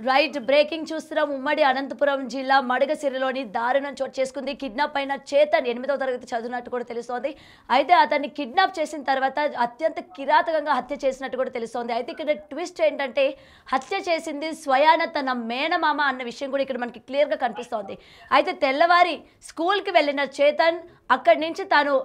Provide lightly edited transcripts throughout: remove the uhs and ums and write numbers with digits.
Right breaking చూస్తున్నాం. ఉమ్మడి అనంతపురం జిల్లా మడగసిరిలోని దారుణం చోటు చేసుకుంది. కిడ్నాప్ అయిన చేతన్ 8వ తరగతి చదివినట్టు కూడా తెలుస్తోంది. అయితే అతన్ని కిడ్నాప్ చేసిన తర్వాత అత్యంత కిరాతకంగా హత్య చేసినట్టు కూడా తెలుస్తోంది. అయితే ఇక్కడ ట్విస్ట్ ఏంటంటే హత్య చేసింది స్వయాన తన మేనమామ అన్న విషయం కూడా ఇక్కడ మనకి క్లియర్గా కనిపిస్తోంది. అయితే తెల్లవారి స్కూల్కి వెళ్ళిన చేతన్ అక్కడి నుంచి తాను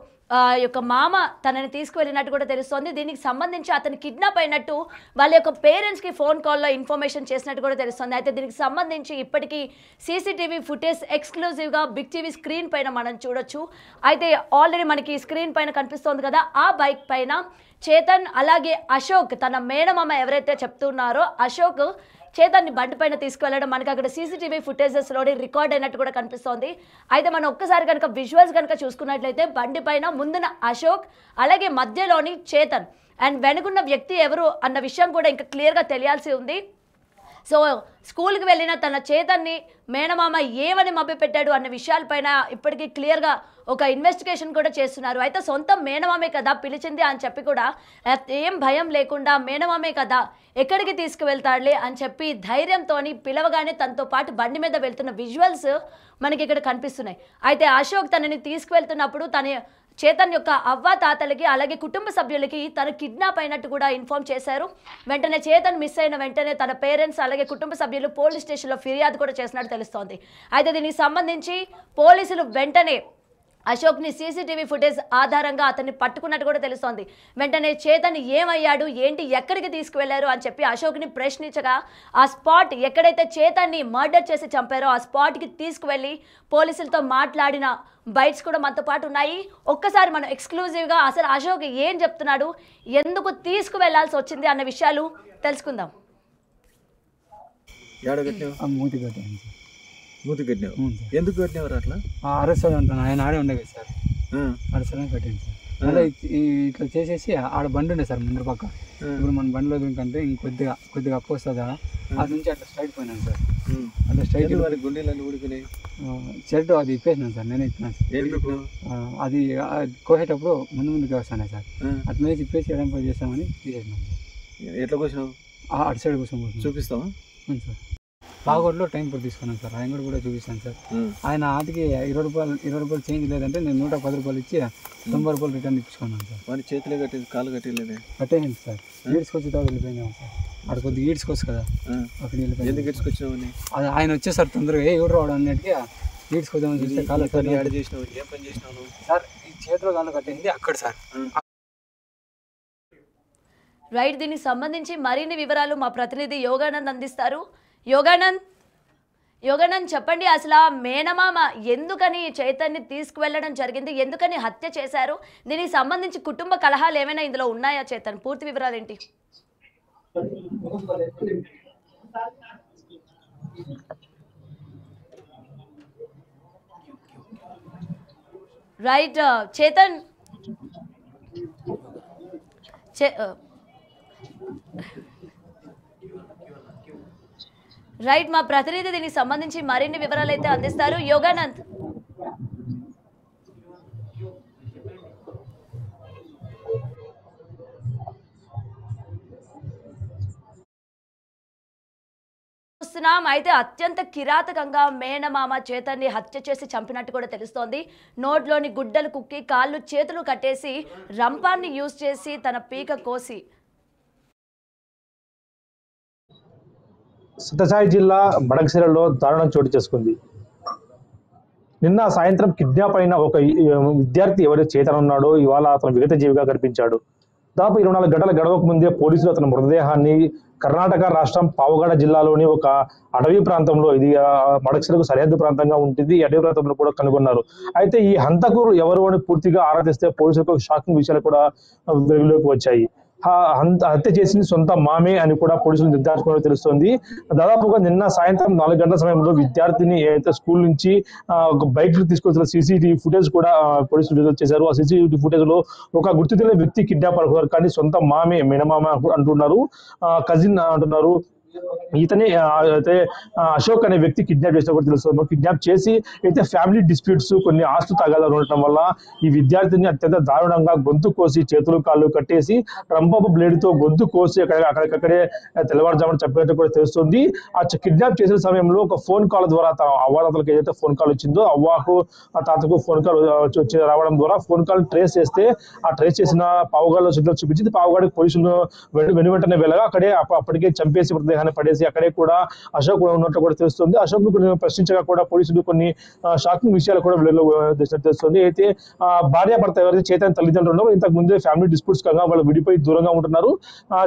యొక్క మామ తనని తీసుకువెళ్ళినట్టు కూడా తెలుస్తోంది. దీనికి సంబంధించి అతను కిడ్నాప్ అయినట్టు వాళ్ళ యొక్క పేరెంట్స్కి ఫోన్ కాల్లో ఇన్ఫర్మేషన్ చేసినట్టు కూడా తెలుస్తోంది. అయితే దీనికి సంబంధించి ఇప్పటికీ సీసీటీవీ ఫుటేజ్ ఎక్స్క్లూజివ్గా బిగ్ టీవీ స్క్రీన్ పైన మనం చూడొచ్చు. అయితే ఆల్రెడీ మనకి స్క్రీన్ పైన కనిపిస్తోంది కదా, ఆ బైక్ పైన చేతన్ అలాగే అశోక్ తన మేనమామ ఎవరైతే చెప్తున్నారో అశోక్ చేతన్ని బండి పైన తీసుకువెళ్ళడం మనకి అక్కడ సీసీటీవీ ఫుటేజెస్లోని రికార్డ్ అయినట్టు కూడా కనిపిస్తోంది. అయితే మనం ఒక్కసారి కనుక విజువల్స్ కనుక చూసుకున్నట్లయితే బండి పైన ముందున అశోక్ అలాగే మధ్యలోని చేతన్ అండ్ వెనుకున్న వ్యక్తి ఎవరు అన్న విషయం కూడా ఇంకా క్లియర్గా తెలియాల్సి ఉంది. సో స్కూల్కి వెళ్ళిన తన చేతన్ని మేనమామ ఏమని మభ్యపెట్టాడు అన్న విషయాలపైన ఇప్పటికీ క్లియర్గా ఒక ఇన్వెస్టిగేషన్ కూడా చేస్తున్నారు. అయితే సొంత మేనమామే కదా పిలిచింది అని చెప్పి కూడా ఏం భయం లేకుండా మేనమామే కదా ఎక్కడికి తీసుకువెళ్తాడులే అని చెప్పి ధైర్యంతో పిలవగానే తనతో పాటు బండి మీద వెళ్తున్న విజువల్స్ మనకి ఇక్కడ కనిపిస్తున్నాయి. అయితే అశోక్ తనని తీసుకువెళ్తున్నప్పుడు తన చేతన్ యొక్క అవ్వ తాతలకి అలాగే కుటుంబ సభ్యులకి తను కిడ్నాప్ అయినట్టు కూడా ఇన్ఫార్మ్ చేశారు. వెంటనే చేతన్ మిస్ అయిన వెంటనే తన పేరెంట్స్ అలాగే కుటుంబ సభ్యులు పోలీస్ స్టేషన్లో ఫిర్యాదు కూడా చేసినట్టు తెలుస్తోంది. అయితే దీనికి సంబంధించి పోలీసులు వెంటనే అశోక్ని సీసీటీవీ ఫుటేజ్ ఆధారంగా అతన్ని పట్టుకున్నట్టు కూడా తెలుస్తోంది. వెంటనే చేతన్ ఏమయ్యాడు ఏంటి ఎక్కడికి తీసుకువెళ్లారు అని చెప్పి అశోక్ని ప్రశ్నించగా ఆ స్పాట్ ఎక్కడైతే చేతన్ని మర్డర్ చేసి చంపారో ఆ స్పాట్కి తీసుకువెళ్ళి పోలీసులతో మాట్లాడిన బైట్స్ కూడా మనతో పాటు ఉన్నాయి. ఒక్కసారి మనం ఎక్స్క్లూజివ్గా అసలు అశోక్ ఏం చెప్తున్నాడు, ఎందుకు తీసుకువెళ్లాల్సి వచ్చింది అన్న విషయాలు తెలుసుకుందాం. మూతి కట్టినావు ఎందుకు కట్టినవారు అట్లా? అరసలు అంటాను ఆయన ఆడే ఉండే కదా సార్, అరసలని కట్టింది సార్. మళ్ళీ ఇట్లా చేసేసి ఆడ బండి ఉండే సార్ ముందు పక్క. ఇప్పుడు మన బండిలో దింకంటే కొద్దిగా అప్పు వస్తుందా అది నుంచి అట్లా స్ట్రైట్ పోయినాను సార్. అట్లా స్ట్రైట్ గుండెలన్నీ ఊడిపోయినాయి. షర్ట్ అది ఇప్పేసినాను సార్, నేనే ఇప్పినాను సార్. అది కోసేటప్పుడు ముందుకు వస్తాను సార్, అట్లా ఇప్పేసి ఎడం పై చేస్తామని తీసేసినాను సార్. ఎట్లా కూర్చున్నావు? అటు సైడ్ కూర్చొని చూపిస్తావా? సార్ బాగోట్లో టైం కూడా తీసుకున్నాను సార్, ఆయన కూడా చూపిస్తాను సార్. ఆయన ఆదికి 20 రూపాయలు చేంజ్ లేదంటే నేను 110 రూపాయలు ఇచ్చి 90 రూపాయలు రిటర్న్ ఇప్పించుకున్నాను సార్. వాడి చేతిలో కట్టేది కాలు కట్టేయలేదే? కట్టేయండి సార్. ఈడ్చుకొచ్చి తావు వెళ్ళిపోయినాము సార్. అక్కడ కొద్దిగా ఈడ్చుకోవచ్చు కదా, అక్కడ వెళ్ళిపోయి. ఎందుకు ఈడ్చుకొచ్చినావు? అది ఆయన వచ్చేసారు తొందరగా ఎవరు రావడం అన్నట్టుగా ఈడ్చుకొద్దామని చూస్తే కాలు యాడ్ చేసినావు. ఏం పని చేసినావు సార్? ఈ చేతిలో కాళ్ళు కట్టేది అక్కడ సార్. రైట్, దీనికి సంబంధించి మరిన్ని వివరాలు మా ప్రతినిధి యోగానంద్ అందిస్తారు. యోగానంద్ చెప్పండి, అసలు ఆ మేనమామ ఎందుకని చైతన్యని తీసుకువెళ్ళడం జరిగింది, ఎందుకని హత్య చేశారు, దీనికి సంబంధించి కుటుంబ కలహాలు ఏమైనా ఇందులో ఉన్నాయా చైతన్? పూర్తి వివరాలు ఏంటి? రైట్ చేతన్, రైట్, మా ప్రతినిధి దీనికి సంబంధించి మరిన్ని వివరాలు అయితే అందిస్తారు. యోగానంద్, చూస్తున్నాం. అయితే అత్యంత కిరాతకంగా మేనమామ చేతన్ని హత్య చేసి చంపినట్టు కూడా తెలుస్తోంది. నోట్లోని గుడ్డలు కుక్కి కాళ్ళు చేతులు కట్టేసి రంపాన్ని యూజ్ చేసి తన పీక కోసి. సత్యసాయి జిల్లా మడగసిరలో దారుణం చోటు చేసుకుంది. నిన్న సాయంత్రం కిడ్నాప్ అయిన ఒక విద్యార్థి ఎవరైతే చేతన్ ఉన్నాడో ఇవాళ అతను విగత జీవిగా కనిపించాడు. దాదాపు 24 గంటల గడవక ముందే పోలీసులు అతని మృతదేహాన్ని కర్ణాటక రాష్ట్రం పావగడ జిల్లాలోని ఒక అటవీ ప్రాంతంలో, ఇది మడగసిరకు సరిహద్దు ప్రాంతంగా ఉంటుంది, ఈ అటవీ ప్రాంతంలో కూడా కనుగొన్నారు. అయితే ఈ హంతకులు ఎవరు అని పూర్తిగా ఆరా తీస్తే పోలీసులకు షాకింగ్ విషయాలు కూడా వెలుగులోకి వచ్చాయి. హత్య చేసింది సొంత మామే అని కూడా పోలీసులు నిర్ధారించుకున్నట్టు తెలుస్తోంది. దాదాపుగా నిన్న సాయంత్రం 4 గంటల సమయంలో విద్యార్థిని ఏదైతే స్కూల్ నుంచి ఒక బైక్ తీసుకొచ్చిన సీసీటీవీ ఫుటేజ్ కూడా పోలీసులు విడుదల చేశారు. ఆ సీసీటీవీ ఫుటేజ్ లో ఒక గుర్తు తెలియని వ్యక్తి కిడ్నాప్ అవుతారు, కానీ సొంత మామే మేనమామ అంటున్నారు, కజిన్ అంటున్నారు. ఇతనే అయితే అశోక్ అనే వ్యక్తి కిడ్నాప్ చేసిన కూడా తెలుస్తుంది. కిడ్నాప్ చేసి అయితే ఫ్యామిలీ డిస్ప్యూట్స్, కొన్ని ఆస్తు తగాదాలు ఉండటం వల్ల ఈ విద్యార్థిని అత్యంత దారుణంగా గొంతు కోసి చేతులు కాళ్ళు కట్టేసి రంపపు బ్లేడ్ తో గొంతు కోసి అక్కడికక్కడే తెల్లవారుజామున చంపినట్టు కూడా తెలుస్తుంది. ఆ కిడ్నాప్ చేసిన సమయంలో ఒక ఫోన్ కాల్ ద్వారా అవ్వాతలకు ఏదైతే ఫోన్ కాల్ వచ్చిందో అవ్వకు ఆ తాతకు ఫోన్ కాల్ వచ్చి రావడం ద్వారా ఫోన్ కాల్ ట్రేస్ చేస్తే ఆ ట్రేస్ చేసిన పావుగాల్లో సిగ్నల్ చూపించింది. పావుగాడికి పోలీసులు వెంటనే వెళ్ళగా అక్కడే అప్పటికే చంపేసి మృతదేహాన్ని పడేసి అక్కడే కూడా అశోక్ ఉన్నట్టు కూడా తెలుస్తుంది. అశోక్ ను ప్రశ్నించగా కూడా పోలీసులు కొన్ని షాకింగ్ విషయాలు కూడా తెలుస్తుంది. అయితే భార్యాభర్త ఎవరైతే చేతన్ తల్లిదండ్రులు ఉన్నారో ఇంతకు ముందే ఫ్యామిలీ డిస్ప్యూట్స్ కాగా వాళ్ళు విడిపోయి దూరంగా ఉంటున్నారు.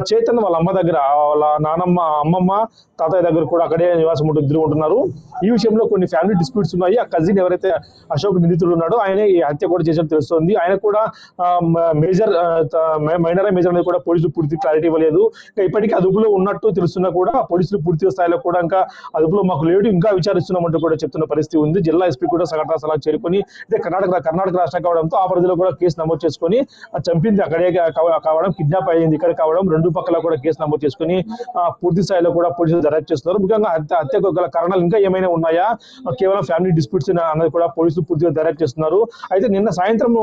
చేతన్ వాళ్ళ అమ్మ దగ్గర, వాళ్ళ నానమ్మ, అమ్మమ్మ, తాతయ్య దగ్గర కూడా అక్కడే నివాసం ఉంటున్నారు. ఈ విషయంలో కొన్ని ఫ్యామిలీ డిస్ప్యూట్స్ ఉన్నాయి. ఆ కజిన్ ఎవరైతే అశోక్ నిందితుడు ఉన్నాడో ఆయన ఈ హత్య కూడా చేసినట్టు తెలుస్తుంది. ఆయన కూడా మైనర్ అనేది కూడా పోలీసులు పూర్తి క్లారిటీ ఇవ్వలేదు. ఇప్పటికీ అదుపులో ఉన్నట్టు తెలుస్తున్నా కూడా పోలీసులు పూర్తి స్థాయిలో కూడా ఇంకా అదుపులో మాకు లేడు, ఇంకా విచారిస్తున్నామంటూ కూడా చెప్తున్న పరిస్థితి ఉంది. జిల్లా ఎస్పీ కూడా సంఘటనా స్థలానికి చేరుకొని కర్ణాటక రాష్ట్రం కావడంతో ఆ పరిధిలో కూడా కేసు నమోదు చేసుకొని చంపింది అక్కడే కావడం, కిడ్నాప్ అయ్యింది ఇక్కడ కావడం, రెండు పక్కల కూడా కేసు నమోదు చేసుకుని పూర్తి స్థాయిలో కూడా పోలీసులు దర్యాప్తు చేస్తున్నారు. ముఖ్యంగా హత్యకు గల కారణాలు ఇంకా ఏమైనా ఉన్నాయా, కేవలం ఫ్యామిలీ డిస్ప్యూట్స్ అన్నది కూడా పోలీసులు పూర్తిగా దర్యాప్తు చేస్తున్నారు. అయితే నిన్న సాయంత్రం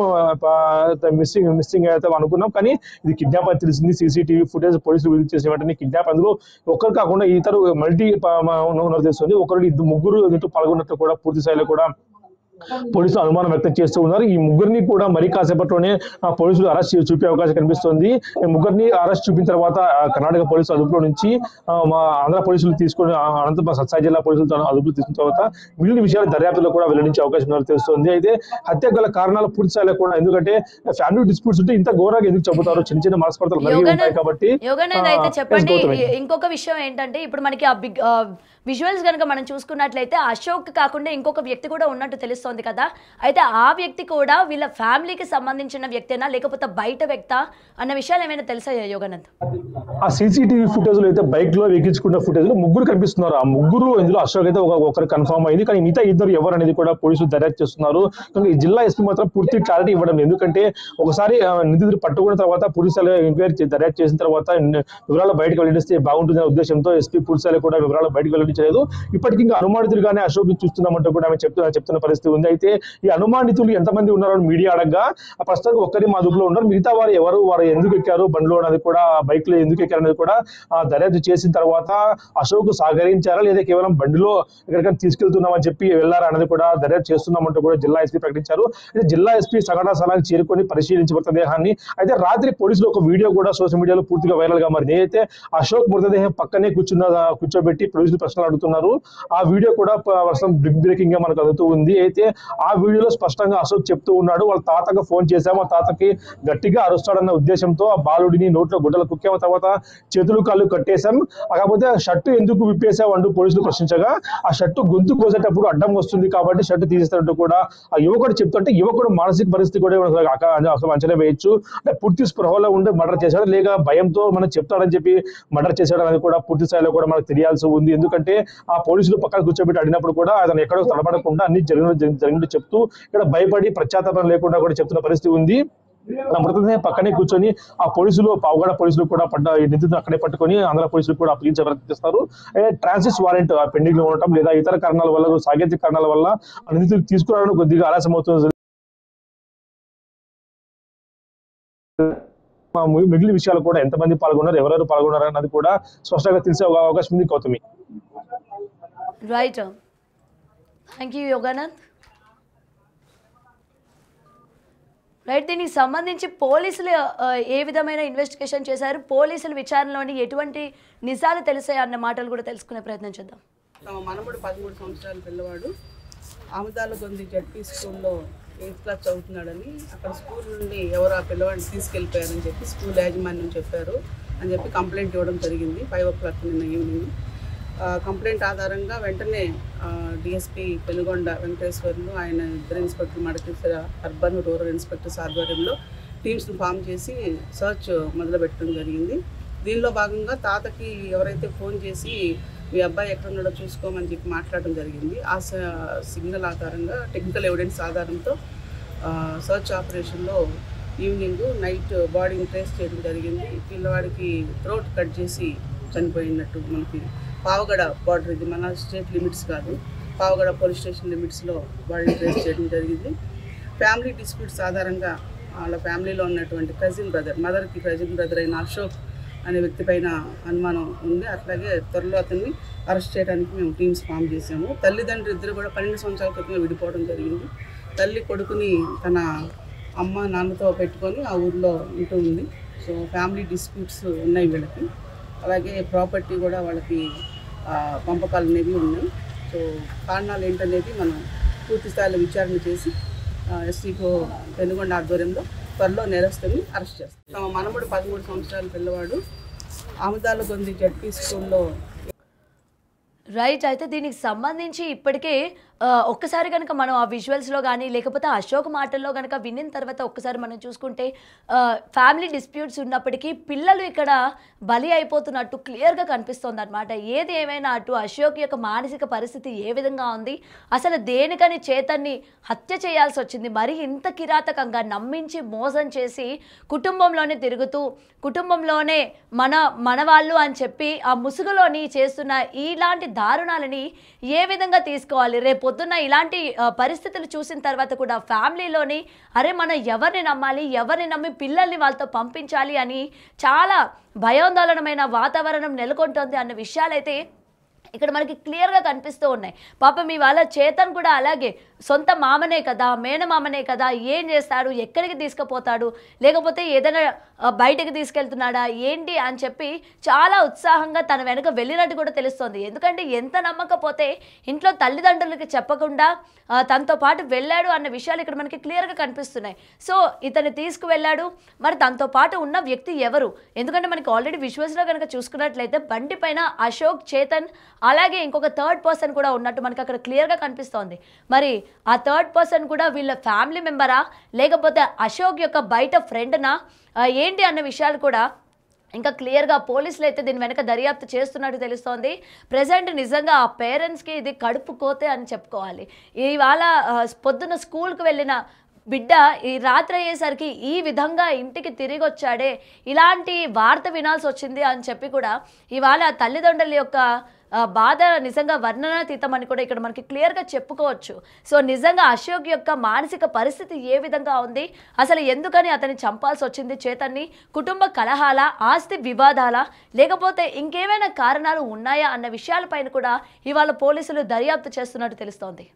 మిస్సింగ్ అయితే అనుకున్నాం, కానీ ఇది కిడ్నాప్ అని తెలిసింది. సీసీటీవీ ఫుటేజ్ పోలీసులు విడుదల చేసిన వెంటనే కిడ్నాప్, అందులో ఒకరు కాకుండా ఇతరు మల్టీ తెలుస్తుంది. ఒకరు ముగ్గురు దీంట్లో పాల్గొన్నట్లు కూడా పూర్తి స్థాయిలో కూడా పోలీసులు అనుమానం వ్యక్తం చేస్తూ ఉన్నారు. ఈ ముగ్గురిని కూడా మరి కాసేపట్లోనే పోలీసులు అరెస్ట్ చూపే అవకాశం కనిపిస్తుంది. ముగ్గురిని అరెస్ట్ చూపిన తర్వాత కర్ణాటక పోలీసులు అదుపులో నుంచి ఆంధ్ర పోలీసులు తీసుకొని అనంతపురం సత్సాయి జిల్లా పోలీసులతో అదుపులో తీసుకున్న తర్వాత మిగిలిన విషయాలు దర్యాప్తులో కూడా వెల్లడించే అవకాశం తెలుస్తుంది. అయితే హత్య గల కారణాలు పూర్తి స్థాయిలో కూడా, ఎందుకంటే ఫ్యామిలీ డిస్ప్యూట్స్ ఉంటే ఇంత ఘోరంగా ఎందుకు చెబుతారు, చిన్న చిన్న మనస్పర్ధలు మరీ ఉంటాయి కాబట్టి. చెప్పండి, ఇంకొక విషయం ఏంటంటే ఇప్పుడు మనకి ఆ బిగ్ విజువల్స్ కనుక మనం చూసుకున్నట్లయితే అశోక్ కాకుండా ఇంకొక వ్యక్తి కూడా ఉన్నట్టు తెలుస్తోంది కదా. అయితే ఆ వ్యక్తి కూడా వీళ్ళ ఫ్యామిలీకి సంబంధించిన వ్యక్తేనా లేకపోతే బయట వ్యక్తా అన్న విషయాలు ఏమైనా తెలుసాయా యోగానంద్? ఆ సీసీటీవీ ఫుటేజ్ లో అయితే బైక్ లో ఎక్కించుకున్న ఫుటేజ్ లో ముగ్గురు కనిపిస్తున్నారు. ఆ ముగ్గురు ఇందులో అశోక్ అయితే ఒకరు కన్ఫర్మ్ అయింది, కానీ మిగతా ఇద్దరు ఎవరు అనేది కూడా పోలీసులు దర్యాప్తు చేస్తున్నారు. కానీ ఈ జిల్లా ఎస్పీ మాత్రం పూర్తి క్లారిటీ ఇవ్వడం లేదు. ఎందుకంటే ఒకసారి నిందితులు పట్టుకున్న తర్వాత పోలీసులు ఎంక్వైరీ దర్యాప్తు చేసిన తర్వాత వివరాలు బయటకు వెల్లడిస్తే బాగుంటుందనే ఉద్దేశంతో ఎస్పీ పూర్తిస్థాయిలో కూడా వివరాలు బయటకు వెల్లడించలేదు. ఇప్పటికీ ఇంకా అనుమానితులుగానే అశోక్ ని చూస్తున్నామంటూ కూడా ఆమె చెప్తున్న పరిస్థితి ఉంది. అయితే ఈ అనుమానితులు ఎంతమంది ఉన్నారని మీడియా అడగగా ప్రస్తుతానికి ఒక్కరి మా అదుపులో ఉన్నారు, మిగతా వారు ఎవరు, వారు ఎందుకు ఎక్కారు బండ్లో అనేది కూడా, బైక్ లో ఎందుకు ఎక్కారు అనేది కూడా దర్యాప్తు చేసిన తర్వాత అశోక్ సహకరించారా లేదా కేవలం బండిలో ఎక్కడికైనా తీసుకెళ్తున్నామని చెప్పి వెళ్ళారా అనేది కూడా దర్యాప్తు చేస్తున్నామంటూ కూడా జిల్లా ఎస్పీ ప్రకటించారు. అయితే జిల్లా ఎస్పీ సంఘటనా స్థలానికి చేరుకొని పరిశీలించి మృతదేహాన్ని, అయితే రాత్రి పోలీసులు ఒక వీడియో కూడా సోషల్ మీడియాలో పూర్తిగా వైరల్ గా మారింది. అయితే అశోక్ మృతదేహం పక్కనే కూర్చోబెట్టి పోలీసులు ప్రశ్నలు అడుగుతున్నారు. ఆ వీడియో కూడా బ్రేకింగ్ గా మనకు అందుతూ ఉంది. అయితే ఆ వీడియోలో స్పష్టంగా అశోక్ చెప్తూ ఉన్నాడు, వాళ్ళ తాతకు ఫోన్ చేశాము, ఆ తాతకి గట్టిగా అరుస్తాడన్న ఉద్దేశంతో ఆ బాలుడిని నోట్లో గుడ్డలు కుక్కాము, తర్వాత చేతులు కాళ్ళు కట్టేశాం, కాకపోతే షర్టు ఎందుకు విప్పేసావు అంటూ పోలీసులు ప్రశ్నించగా ఆ షర్టు గొంతు కోసేటప్పుడు అడ్డం వస్తుంది కాబట్టి షర్టు తీసేస్తారంటూ కూడా ఆ యువకుడు చెప్తుంటే, యువకుడు మానసిక పరిస్థితి కూడా అసలు అంచనా వేయొచ్చు. అంటే పూర్తి స్పృహలో ఉండి మర్డర్ చేశాడు లేక భయంతో మనం చెప్తాడని చెప్పి మర్డర్ చేశాడు అనేది కూడా పూర్తి స్థాయిలో కూడా మనకు తెలియాల్సి ఉంది. ఎందుకంటే ఆ పోలీసులు పక్కన కూర్చోబెట్టి అడిగినప్పుడు కూడా అతను ఎక్కడో తడబడకుండా అన్ని జరిగినట్టు చెప్తూ ఇక్కడ భయపడి ప్రత్యాతాపం లేకుండా కూడా చెప్తున్న పరిస్థితి ఉంది. మృతదేహం పక్కనే కూర్చొని ఆ పోలీసులు, పావుగడ పోలీసులు కూడా నిందితులు అక్కడే పట్టుకొని ఆంధ్ర పోలీసులు కూడా అప్పగించే ప్రయత్నిస్తారు. ట్రాన్సిట్ వారెంట్ పెండింగ్ లో ఉండటం లేదా ఇతర కారణాల వల్ల, సాంకేతిక కారణాల వల్ల నిందితులు తీసుకురావడం కొద్దిగా ఆలస్యం అవుతుంది. మిగిలిన విషయాలు కూడా ఎంతమంది పాల్గొన్నారు, ఎవరెవరు పాల్గొన్నారు అన్నది కూడా స్పష్టంగా తెలిసే అవకాశం ఉంది. Gautami, right, thank you Yoganand. Right, దీనికి సంబంధించి పోలీసులు ఏ విధమైన ఇన్వెస్టిగేషన్ చేశారు, పోలీసుల విచారణలోని ఎటువంటి నిజాలు తెలిసాయి అన్న మాటలు కూడా తెలుసుకునే ప్రయత్నం చేద్దాం. మనముడు 13 సంవత్సరాల పిల్లవాడు ఆముదాలగొంది జడ్పీ స్కూల్లో 8th క్లాస్ చదువుతున్నాడని, అక్కడ స్కూల్ నుండి ఎవరు ఆ పిల్లవాడిని తీసుకెళ్ళిపోయారని చెప్పి స్కూల్ యాజమాన్యం చెప్పారు అని చెప్పి కంప్లైంట్ ఇవ్వడం జరిగింది 5 o'clock నిన్న ఈవినింగ్. కంప్లైంట్ ఆధారంగా వెంటనే డిఎస్పీ పెనుగొండ వెంకటేశ్వర్లు, ఆయన ఇద్దరు inspector Madakeshwara urban rural inspectors ఆధ్వర్యంలో టీమ్స్ను ఫామ్ చేసి సర్చ్ మొదలుపెట్టడం జరిగింది. దీనిలో భాగంగా తాతకి ఎవరైతే ఫోన్ చేసి మీ అబ్బాయి ఎక్కడున్నాడో చూసుకోమని చెప్పి మాట్లాడడం జరిగింది. ఆ సిగ్నల్ ఆధారంగా, టెక్నికల్ ఎవిడెన్స్ ఆధారంతో సర్చ్ ఆపరేషన్లో ఈవినింగ్ నైట్ బాడీని ట్రేస్ చేయడం జరిగింది. పిల్లవాడికి థ్రోట్ కట్ చేసి చనిపోయినట్టు మనకి పావగడ బార్డర్, ఇది మన స్టేట్ లిమిట్స్ కాదు, పావగడ పోలీస్ స్టేషన్ లిమిట్స్లో వాళ్ళని ట్రేస్ చేయడం జరిగింది. ఫ్యామిలీ డిస్ప్యూట్స్ ఆధారంగా వాళ్ళ ఫ్యామిలీలో ఉన్నటువంటి కజిన్ బ్రదర్, మదర్కి కజిన్ బ్రదర్ అయిన అశోక్ అనే వ్యక్తి పైన అనుమానం ఉంది. అట్లాగే త్వరలో అతన్ని అరెస్ట్ చేయడానికి మేము టీమ్స్ ఫామ్ చేసాము. తల్లిదండ్రులు ఇద్దరు కూడా 12 సంవత్సరాల క్రితమే విడిపోవడం జరిగింది. తల్లి కొడుకుని తన అమ్మ నాన్నతో పెట్టుకొని ఆ ఊర్లో ఉంటూ ఉంది. సో ఫ్యామిలీ డిస్ప్యూట్స్ ఉన్నాయి వీళ్ళకి. అలాగే ప్రాపర్టీ కూడా వాళ్ళకి పంపకాలు అనేవి ఉన్నాయి. సో కారణాలు ఏంటనేది మనం పూర్తి స్థాయిలో విచారణ చేసి ఎస్టీఓ పెనుగొండ ఆధ్వర్యంలో త్వరలో నేరస్తుని అరెస్ట్ చేస్తాం. తమ మనముడు 13 సంవత్సరాల పిల్లవాడు ఆముదాలగొంది జడ్పీ స్కూల్లో. రైట్. అయితే దీనికి సంబంధించి ఇప్పటికే ఒక్కసారి కనుక మనం ఆ విజువల్స్లో కానీ లేకపోతే అశోక్ మాటల్లో కనుక విన్న తర్వాత ఒక్కసారి మనం చూసుకుంటే ఫ్యామిలీ డిస్ప్యూట్స్ ఉన్నప్పటికీ పిల్లలు ఇక్కడ బలి అయిపోతున్నట్టు క్లియర్గా కనిపిస్తుంది అనమాట. ఏది ఏమైనా అటు అశోక్ యొక్క మానసిక పరిస్థితి ఏ విధంగా ఉంది, అసలు దేనికని చేతన్ని హత్య చేయాల్సి వచ్చింది, మరి ఇంత కిరాతకంగా నమ్మించి మోసం చేసి కుటుంబంలోనే తిరుగుతూ కుటుంబంలోనే మనవాళ్ళు అని చెప్పి ఆ ముసుగులోని చేస్తున్న ఇలాంటి దారుణాలని ఏ విధంగా తీసుకోవాలి? రేపు పొద్దున్న ఇలాంటి పరిస్థితులు చూసిన తర్వాత కూడా ఫ్యామిలీలోని అరే మనం ఎవరిని నమ్మాలి, ఎవరిని నమ్మి పిల్లల్ని వాళ్ళతో పంపించాలి అని చాలా భయాందోళనమైన వాతావరణం నెలకొంటుంది అన్న విషయాలైతే ఇక్కడ మనకి క్లియర్గా కనిపిస్తూ ఉన్నాయి. పాపం ఇవాళ చేతన్ కూడా అలాగే సొంత మామనే కదా, మేనమామనే కదా, ఏం చేస్తాడు, ఎక్కడికి తీసుకుపోతాడు, లేకపోతే ఏదైనా బయటకు తీసుకెళ్తున్నాడా ఏంటి అని చెప్పి చాలా ఉత్సాహంగా తన వెనుక వెళ్ళినట్టు కూడా తెలుస్తుంది. ఎందుకంటే ఎంత నమ్మకపోతే ఇంట్లో తల్లిదండ్రులకి చెప్పకుండా తనతో పాటు వెళ్ళాడు అన్న విషయాలు ఇక్కడ మనకి క్లియర్గా కనిపిస్తున్నాయి. సో ఇతను తీసుకువెళ్ళాడు, మరి తనతో పాటు ఉన్న వ్యక్తి ఎవరు? ఎందుకంటే మనకి ఆల్రెడీ విజువల్స్లో కనుక చూసుకున్నట్లయితే బండి పైన అశోక్, చేతన్ అలాగే ఇంకొక థర్డ్ పర్సన్ కూడా ఉన్నట్టు మనకి అక్కడ క్లియర్గా కనిపిస్తోంది. మరి ఆ థర్డ్ పర్సన్ కూడా వీళ్ళ ఫ్యామిలీ మెంబరా లేకపోతే అశోక్ యొక్క బయట ఫ్రెండ్నా ఏంటి అన్న విషయాలు కూడా ఇంకా క్లియర్గా పోలీసులు అయితే దీని వెనక దర్యాప్తు చేస్తున్నట్టు తెలుస్తోంది. ప్రజెంట్ నిజంగా ఆ పేరెంట్స్కి ఇది కడుపు కోతే అని చెప్పుకోవాలి. ఇవాళ పొద్దున్న స్కూల్కి వెళ్ళిన బిడ్డ ఈ రాత్రి అయ్యేసరికి ఈ విధంగా ఇంటికి తిరిగి వచ్చాడే, ఇలాంటి వార్త వినాల్సి వచ్చింది అని చెప్పి కూడా ఇవాళ తల్లిదండ్రుల యొక్క బాధ నిజంగా వర్ణనాతీతం అని కూడా ఇక్కడ మనకి క్లియర్గా చెప్పుకోవచ్చు. సో నిజంగా అశోక్ యొక్క మానసిక పరిస్థితి ఏ విధంగా ఉంది, అసలు ఎందుకని అతన్ని చంపాల్సి వచ్చింది చేతన్ని, కుటుంబ కలహాల, ఆస్తి వివాదాల, లేకపోతే ఇంకేమైనా కారణాలు ఉన్నాయా అన్న విషయాలపైన కూడా ఇవాళ పోలీసులు దర్యాప్తు చేస్తున్నట్టు తెలుస్తోంది.